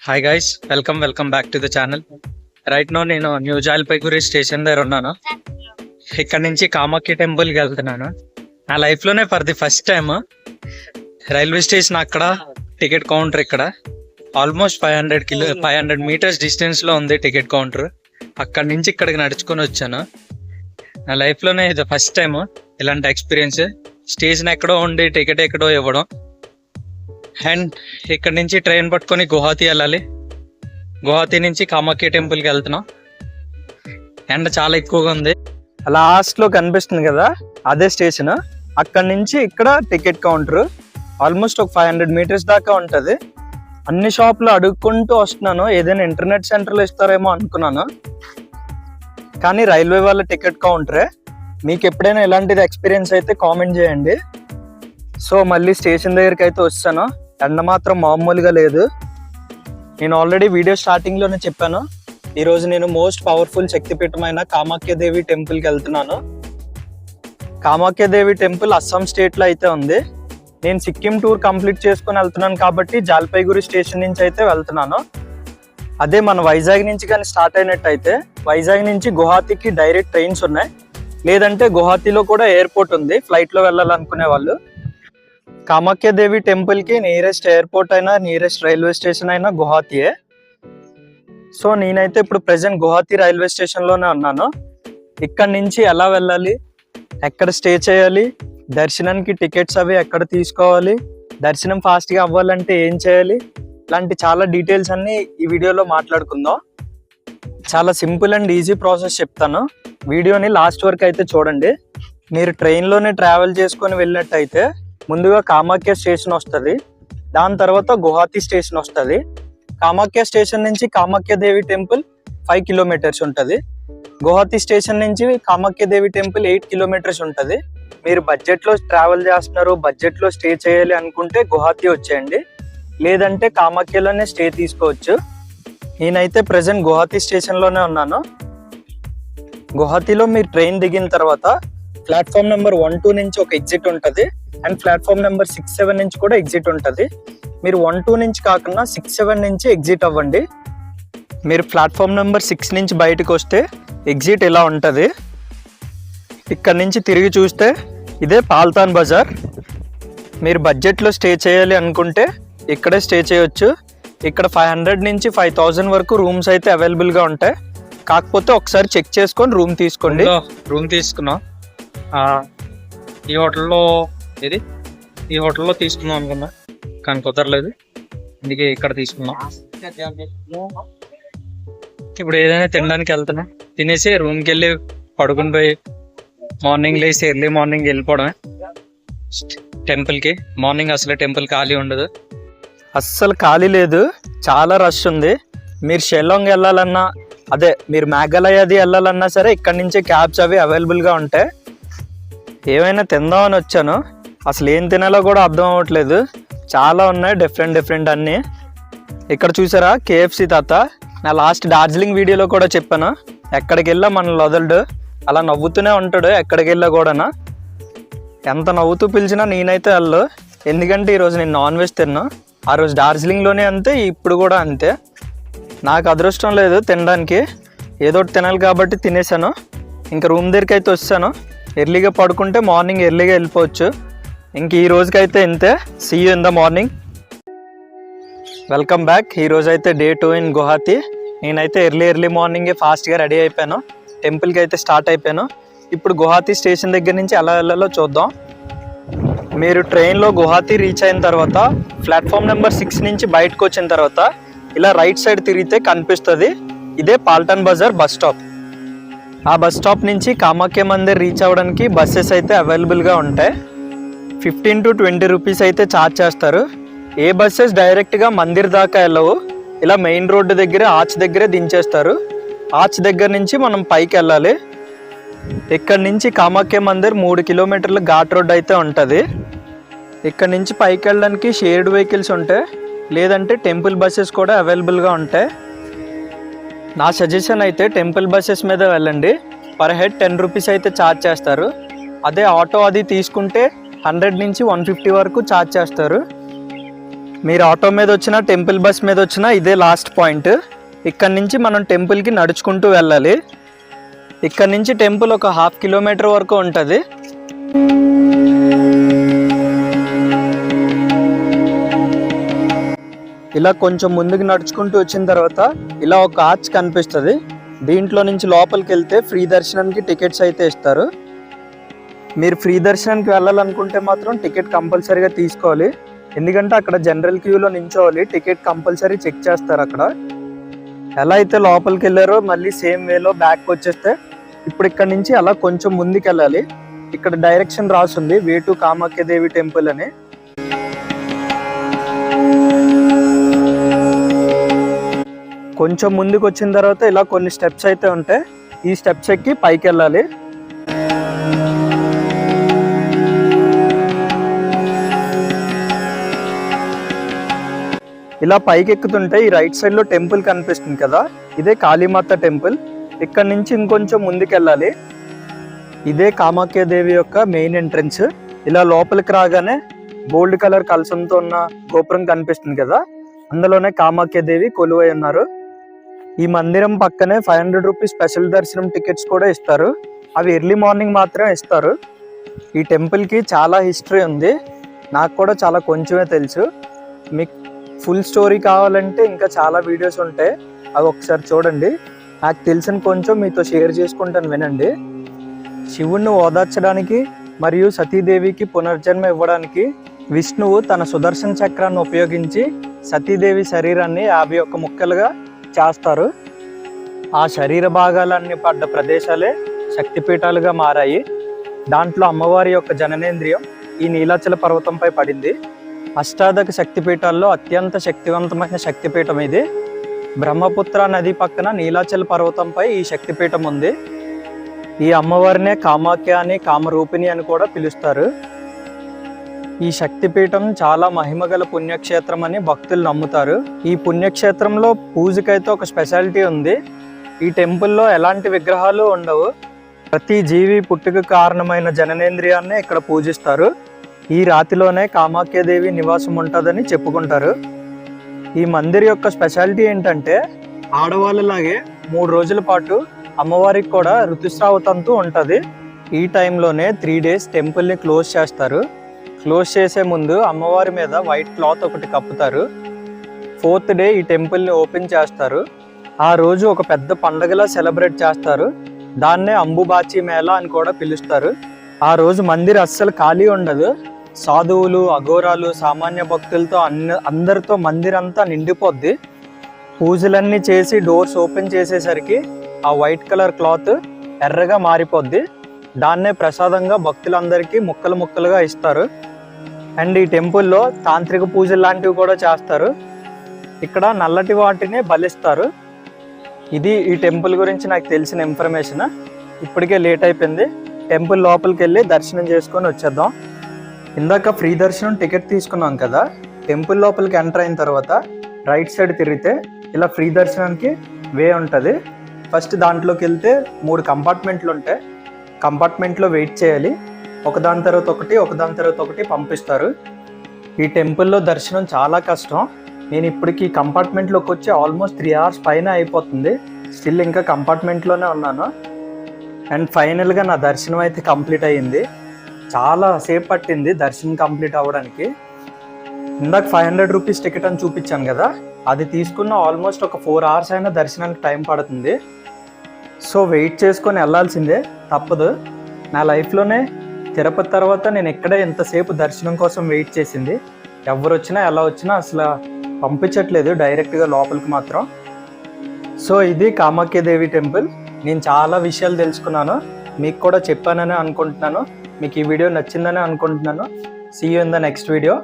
Hi guys, welcome back to the channel. Right now నేను new Jalpaiguri station దగ్గర ఉన్నాను. ఇక్కడ నుంచి కామాఖ్య టెంపుల్కి వెళ్తున్నాను. నా లైఫ్లోనే for the first time railway station అక్కడ టికెట్ కౌంటర్ ఇక్కడ ఆల్మోస్ట్ 500 మీటర్స్ డిస్టెన్స్లో ఉంది టికెట్ కౌంటర్. అక్కడి నుంచి ఇక్కడికి నడుచుకొని వచ్చాను. నా లైఫ్లోనే ఇది ఫస్ట్ టైం ఇలాంటి ఎక్స్పీరియన్స్. స్టేషన్ ఎక్కడో ఉండి టికెట్ ఎక్కడో ఇవ్వడం. అండ్ ఇక్కడ నుంచి ట్రైన్ పట్టుకొని గువాహతి వెళ్ళాలి. గువాహతి నుంచి కామాఖ్య టెంపుల్కి వెళ్తున్నాం. ఎండ చాలా ఎక్కువగా ఉంది. లాస్ట్లో కనిపిస్తుంది కదా, అదే స్టేషన్. అక్కడి నుంచి ఇక్కడ టికెట్ కౌంటర్ ఆల్మోస్ట్ ఒక 500 మీటర్స్ దాకా ఉంటుంది. అన్ని షాపులు అడుక్కుంటూ వస్తున్నాను. ఏదైనా ఇంటర్నెట్ సెంటర్లో ఇస్తారేమో అనుకున్నాను, కానీ రైల్వే వాళ్ళ టికెట్ కౌంటరే. మీకు ఎప్పుడైనా ఇలాంటిది ఎక్స్పీరియన్స్ అయితే కామెంట్ చేయండి. సో మళ్ళీ స్టేషన్ దగ్గరికి అయితే వస్తాను. ఎండ మాత్రం మామూలుగా లేదు. నేను ఆల్రెడీ వీడియో స్టార్టింగ్లోనే చెప్పాను, ఈరోజు నేను మోస్ట్ పవర్ఫుల్ శక్తిపీఠమైన కామాఖ్యదేవి టెంపుల్కి వెళ్తున్నాను. కామాఖ్యదేవి టెంపుల్ అస్సాం స్టేట్లో అయితే ఉంది. నేను సిక్కిం టూర్ కంప్లీట్ చేసుకొని వెళ్తున్నాను కాబట్టి జాల్పైగురి స్టేషన్ నుంచి అయితే వెళ్తున్నాను. అదే మన వైజాగ్ నుంచి కానీ స్టార్ట్ అయినట్టయితే వైజాగ్ నుంచి గువాహతికి డైరెక్ట్ ట్రైన్స్ ఉన్నాయి. లేదంటే గువాహతిలో కూడా ఎయిర్పోర్ట్ ఉంది, ఫ్లైట్లో వెళ్ళాలనుకునే వాళ్ళు. కామాఖ్యదేవి టెంపుల్కి నియరెస్ట్ ఎయిర్పోర్ట్ అయినా నియరెస్ట్ రైల్వే స్టేషన్ అయినా గువాహతియే. సో నేనైతే ఇప్పుడు ప్రెసెంట్ గువాహతి రైల్వే స్టేషన్లోనే ఉన్నాను. ఇక్కడ నుంచి ఎలా వెళ్ళాలి, ఎక్కడ స్టే చేయాలి, దర్శనానికి టికెట్స్ అవి ఎక్కడ తీసుకోవాలి, దర్శనం ఫాస్ట్గా అవ్వాలంటే ఏం చేయాలి, ఇలాంటి చాలా డీటెయిల్స్ అన్నీ ఈ వీడియోలో మాట్లాడుకుందాం. చాలా సింపుల్ అండ్ ఈజీ ప్రాసెస్ చెప్తాను. వీడియోని లాస్ట్ వరకు అయితే చూడండి. మీరు ట్రైన్లోనే ట్రావెల్ చేసుకొని వెళ్ళినట్టయితే ముందుగా కామాఖ్య స్టేషన్ వస్తుంది, దాని తర్వాత గువాహతి స్టేషన్ వస్తుంది. కామాఖ్య స్టేషన్ నుంచి కామాఖ్యదేవి టెంపుల్ 5 కిలోమీటర్స్ ఉంటుంది. గువాహతి స్టేషన్ నుంచి కామాఖ్యదేవి టెంపుల్ 8 కిలోమీటర్స్ ఉంటుంది. మీరు బడ్జెట్లో ట్రావెల్ చేస్తున్నారు, బడ్జెట్లో స్టే చేయాలి అనుకుంటే గువాహతి వచ్చేయండి, లేదంటే కామాఖ్యలోనే స్టే తీసుకోవచ్చు. నేనైతే ప్రెసెంట్ గువాహతి స్టేషన్లోనే ఉన్నాను. గువాహతిలో మీరు ట్రైన్ దిగిన తర్వాత ప్లాట్ఫామ్ నెంబర్ 1, 2 నుంచి ఒక ఎగ్జిట్ ఉంటుంది, అండ్ ప్లాట్ఫామ్ నెంబర్ 6, 7 నుంచి కూడా ఎగ్జిట్ ఉంటుంది. మీరు 1, 2 నుంచి కాకుండా 6, 7 నుంచి ఎగ్జిట్ అవ్వండి. మీరు ప్లాట్ఫామ్ నెంబర్ 6 నుంచి బయటకు వస్తే ఎగ్జిట్ ఇలా ఉంటుంది. ఇక్కడ నుంచి తిరిగి చూస్తే ఇదే పాల్తాన్ బజార్. మీరు బడ్జెట్లో స్టే చేయాలి అనుకుంటే ఇక్కడే స్టే చేయొచ్చు. ఇక్కడ 500 నుంచి 5000 వరకు రూమ్స్ అయితే అవైలబుల్గా ఉంటాయి. కాకపోతే ఒకసారి చెక్ చేసుకొని రూమ్ తీసుకోండి. రూమ్ తీసుకున్నాం. ఈ హోటల్లో తీసుకుందాం అనుకున్నా, కానీ కుదరలేదు, అందుకే ఇక్కడ తీసుకున్నాం. ఇప్పుడు ఏదైనా తినడానికి వెళ్తున్నా, తినేసి రూమ్కి వెళ్ళి పడుకుని పోయి మార్నింగ్ లేసి ఎర్లీ మార్నింగ్ వెళ్ళిపోవడమే టెంపుల్కి. మార్నింగ్ అసలు టెంపుల్ ఖాళీ ఉండదు, అస్సలు ఖాళీ లేదు, చాలా రష్ ఉంది. మీరు షెల్లాంగ్ వెళ్ళాలన్నా, అదే మీరు మేఘాలయ అది వెళ్ళాలన్నా సరే ఇక్కడ నుంచి క్యాబ్స్ అవి అవైలబుల్గా ఉంటాయి. ఏమైనా తిందామని వచ్చాను, అసలు ఏం తినాలో కూడా అర్థం అవ్వట్లేదు. చాలా ఉన్నాయి, డిఫరెంట్ అన్నీ. ఇక్కడ చూసారా KFC తాత. నా లాస్ట్ డార్జిలింగ్ వీడియోలో కూడా చెప్పాను, ఎక్కడికి వెళ్ళా మనల్ని వదలడు, అలా నవ్వుతూనే ఉంటాడు ఎక్కడికి వెళ్ళా కూడా. ఎంత నవ్వుతూ పిలిచినా నేనైతే వెళ్ళు, ఎందుకంటే ఈరోజు నేను నాన్ వెజ్ తిన్నా. ఆ రోజు డార్జిలింగ్లోనే అంతే, ఇప్పుడు కూడా అంతే. నాకు అదృష్టం లేదు తినడానికి, ఏదో ఒకటి తినాలి కాబట్టి తినేసాను. ఇంకా రూమ్ దగ్గరికి అయితే వచ్చాను. ఎర్లీగా పడుకుంటే మార్నింగ్ ఎర్లీగా వెళ్ళిపోవచ్చు. ఇంక ఈ రోజుకైతే ఇంతే. See you in the morning. Welcome back. ఈరోజు అయితే డే 2 ఇన్ గువాహతి. నేనైతే ఎర్లీ మార్నింగే ఫాస్ట్గా రెడీ అయిపోయాను, టెంపుల్కి అయితే స్టార్ట్ అయిపోయాను. ఇప్పుడు గువాహతి స్టేషన్ దగ్గర నుంచి ఎలా వెళ్ళాలో చూద్దాం. మీరు ట్రైన్లో గువాహతి రీచ్ అయిన తర్వాత ప్లాట్ఫామ్ నెంబర్ 6 నుంచి బయటకు వచ్చిన తర్వాత ఇలా రైట్ సైడ్ తిరిగితే కనిపిస్తుంది, ఇదే పాల్టన్ బజార్ బస్ స్టాప్. ఆ బస్ స్టాప్ నుంచి కామాఖ్య మందిర్ రీచ్ అవ్వడానికి బస్సెస్ అయితే అవైలబుల్గా ఉంటాయి. 15 to 20 రూపీస్ అయితే ఛార్జ్ చేస్తారు. ఏ బస్సెస్ డైరెక్ట్గా మందిర్ దాకా వెళ్ళవు, ఇలా మెయిన్ రోడ్డు దగ్గర ఆర్చ్ దగ్గరే దించేస్తారు. ఆర్చ్ దగ్గర నుంచి మనం పైకి వెళ్ళాలి. ఇక్కడ నుంచి కామాఖ్య మందిర్ 3 కిలోమీటర్ల ఘాట్ రోడ్ అయితే ఉంటుంది. ఇక్కడ నుంచి పైకి వెళ్ళడానికి షేర్డ్ వెహికల్స్ ఉంటాయి, లేదంటే టెంపుల్ బస్సెస్ కూడా అవైలబుల్గా ఉంటాయి. నా సజెషన్ అయితే టెంపుల్ బస్సెస్ మీద వెళ్ళండి. పర్ హెడ్ 10 రూపీస్ అయితే ఛార్జ్ చేస్తారు. అదే ఆటో అది తీసుకుంటే 100 నుంచి 150 వరకు ఛార్జ్ చేస్తారు. మీరు ఆటో మీద వచ్చినా టెంపుల్ బస్ మీద వచ్చినా ఇదే లాస్ట్ పాయింట్. ఇక్కడ నుంచి మనం టెంపుల్కి నడుచుకుంటూ వెళ్ళాలి. ఇక్కడ నుంచి టెంపుల్ ఒక 1/2 కిలోమీటర్ వరకు ఉంటుంది. ఇలా కొంచెం ముందుకు నడుచుకుంటూ వచ్చిన తర్వాత ఇలా ఒక ఆర్చ్ కనిపిస్తుంది. దీంట్లో నుంచి లోపలికి వెళ్తే ఫ్రీ దర్శనానికి టికెట్స్ అయితే ఇస్తారు. మీరు ఫ్రీ దర్శనానికి వెళ్ళాలనుకుంటే మాత్రం టికెట్ కంపల్సరీగా తీసుకోవాలి. ఎందుకంటే అక్కడ జనరల్ క్యూలో నించోవాలి. టికెట్ కంపల్సరీ చెక్ చేస్తారు అక్కడ. ఎలా అయితే లోపలికి వెళ్ళారో మళ్ళీ సేమ్ వేలో బ్యాక్ వచ్చేస్తే ఇప్పుడు ఇక్కడ నుంచి అలా కొంచెం ముందుకు వెళ్ళాలి. ఇక్కడ డైరెక్షన్ రాస్తుంది వే టు కామాఖ్యదేవి టెంపుల్ అని. కొంచెం ముందుకు వచ్చిన తర్వాత ఇలా కొన్ని స్టెప్స్ అయితే ఉంటాయి. ఈ స్టెప్స్ ఎక్కి పైకి వెళ్ళాలి. ఇలా పైకి ఎక్కుతుంటే ఈ రైట్ సైడ్ లో టెంపుల్ కనిపిస్తుంది కదా, ఇదే కాళీమాత టెంపుల్. ఇక్కడ నుంచి ఇంకొంచెం ముందుకు వెళ్ళాలి. ఇదే కామాఖ్యదేవి యొక్క మెయిన్ ఎంట్రన్స్. ఇలా లోపలికి రాగానే గోల్డ్ కలర్ కలసంతో ఉన్న గోపురం కనిపిస్తుంది కదా, అందులోనే కామాఖ్యదేవి కొలువై ఉన్నారు. ఈ మందిరం పక్కనే 500 రూపీస్ స్పెషల్ దర్శనం టికెట్స్ కూడా ఇస్తారు. అవి ఎర్లీ మార్నింగ్ మాత్రమే ఇస్తారు. ఈ టెంపుల్కి చాలా హిస్టరీ ఉంది. నాకు కూడా చాలా కొంచెమే తెలుసు. మీకు ఫుల్ స్టోరీ కావాలంటే ఇంకా చాలా వీడియోస్ ఉంటాయి, అవి ఒకసారి చూడండి. నాకు తెలిసిన కొంచెం మీతో షేర్ చేసుకుంటాను, వినండి. శివుణ్ణి ఓదార్చడానికి మరియు సతీదేవికి పునర్జన్మ ఇవ్వడానికి విష్ణువు తన సుదర్శన చక్రాన్ని ఉపయోగించి సతీదేవి శరీరాన్ని 51 ముక్కలుగా చేస్తారు. ఆ శరీర భాగాలన్నీ పడ్డ ప్రదేశాలే శక్తిపీఠాలుగా మారాయి. దాంట్లో అమ్మవారి యొక్క జననేంద్రియం ఈ నీలాచల పర్వతంపై పడింది. అష్టాదక శక్తిపీఠాల్లో అత్యంత శక్తివంతమైన శక్తిపీఠం ఇది. బ్రహ్మపుత్ర నది పక్కన నీలాచల పర్వతంపై ఈ శక్తిపీఠం ఉంది. ఈ అమ్మవారినే కామాఖ్య అని, కామరూపిణి అని కూడా పిలుస్తారు. ఈ శక్తిపీఠం చాలా మహిమగల పుణ్యక్షేత్రం అని భక్తులు నమ్ముతారు. ఈ పుణ్యక్షేత్రంలో పూజకైతే ఒక స్పెషాలిటీ ఉంది. ఈ టెంపుల్లో ఎలాంటి విగ్రహాలు ఉండవు. ప్రతి జీవి పుట్టుక కారణమైన జననేంద్రియాన్ని ఇక్కడ పూజిస్తారు. ఈ రాతిలోనే కామాఖ్యదేవి నివాసం ఉంటుందని చెప్పుకుంటారు. ఈ మందిర్ యొక్క స్పెషాలిటీ ఏంటంటే ఆడవాళ్ళలాగే 3 రోజుల పాటు అమ్మవారికి కూడా ఋతుస్రావ తంతు ఉంటుంది. ఈ టైంలోనే 3 days టెంపుల్ని క్లోజ్ చేస్తారు. క్లోజ్ చేసే ముందు అమ్మవారి మీద వైట్ క్లాత్ ఒకటి కప్పుతారు. 4th డే ఈ టెంపుల్ని ఓపెన్ చేస్తారు. ఆ రోజు ఒక పెద్ద పండగలా సెలబ్రేట్ చేస్తారు. దాన్నే అంబుబాచి మేళా అని కూడా పిలుస్తారు. ఆ రోజు మందిర్ అస్సలు ఖాళీ ఉండదు. సాధువులు, అఘోరాలు, సామాన్య భక్తులతో అందరితో మందిర్ అంతా నిండిపోద్ది. పూజలన్నీ చేసి డోర్స్ ఓపెన్ చేసేసరికి ఆ వైట్ కలర్ క్లాత్ ఎర్రగా మారిపోద్ది. దాన్నే ప్రసాదంగా భక్తులందరికీ ముక్కలు ముక్కలుగా ఇస్తారు. అండ్ ఈ టెంపుల్లో తాంత్రిక పూజలు లాంటివి కూడా చేస్తారు. ఇక్కడ నల్లటి వాటిని బలిస్తారు. ఇది ఈ టెంపుల్ గురించి నాకు తెలిసిన ఇన్ఫర్మేషన్. ఇప్పటికే లేట్ అయిపోయింది. టెంపుల్ లోపలికి వెళ్ళి దర్శనం చేసుకొని వచ్చేద్దాం. ఇందాక ఫ్రీ దర్శనం టికెట్ తీసుకున్నాం కదా, టెంపుల్ లోపలికి ఎంటర్ అయిన తర్వాత రైట్ సైడ్ తిరిగితే ఇలా ఫ్రీ దర్శనానికి వే ఉంటుంది. ఫస్ట్ దాంట్లోకి వెళ్తే 3 కంపార్ట్మెంట్లు ఉంటాయి. కంపార్ట్మెంట్లో వెయిట్ చేయాలి. ఒకదాని తర్వాత ఒకటి పంపిస్తారు. ఈ టెంపుల్లో దర్శనం చాలా కష్టం. నేను ఇప్పటికి కంపార్ట్మెంట్లోకి వచ్చి ఆల్మోస్ట్ 3 hours పైన అయిపోతుంది. స్టిల్ ఇంకా కంపార్ట్మెంట్లోనే ఉన్నాను. అండ్ ఫైనల్గా నా దర్శనం అయితే కంప్లీట్ అయ్యింది. చాలా సేపు పట్టింది దర్శనం కంప్లీట్ అవ్వడానికి. ఇందాక 500 రూపీస్ టికెట్ అని చూపించాను కదా, అది తీసుకున్న ఆల్మోస్ట్ ఒక 4 hours అయినా దర్శనానికి టైం పడుతుంది. సో వెయిట్ చేసుకొని వెళ్ళాల్సిందే, తప్పదు. నా లైఫ్లోనే తిరుపతి తర్వాత నేను ఎక్కడే ఎంతసేపు దర్శనం కోసం వెయిట్ చేసింది. ఎవరు వచ్చినా ఎలా వచ్చినా అసలు పంపించట్లేదు డైరెక్ట్గా లోపలికి మాత్రం. సో ఇది కామాఖ్యదేవి టెంపుల్. నేను చాలా విషయాలు తెలుసుకున్నాను, మీకు కూడా చెప్పానని అనుకుంటున్నాను. మీకు ఈ వీడియో నచ్చిందని అనుకుంటున్నాను. See you in the next video.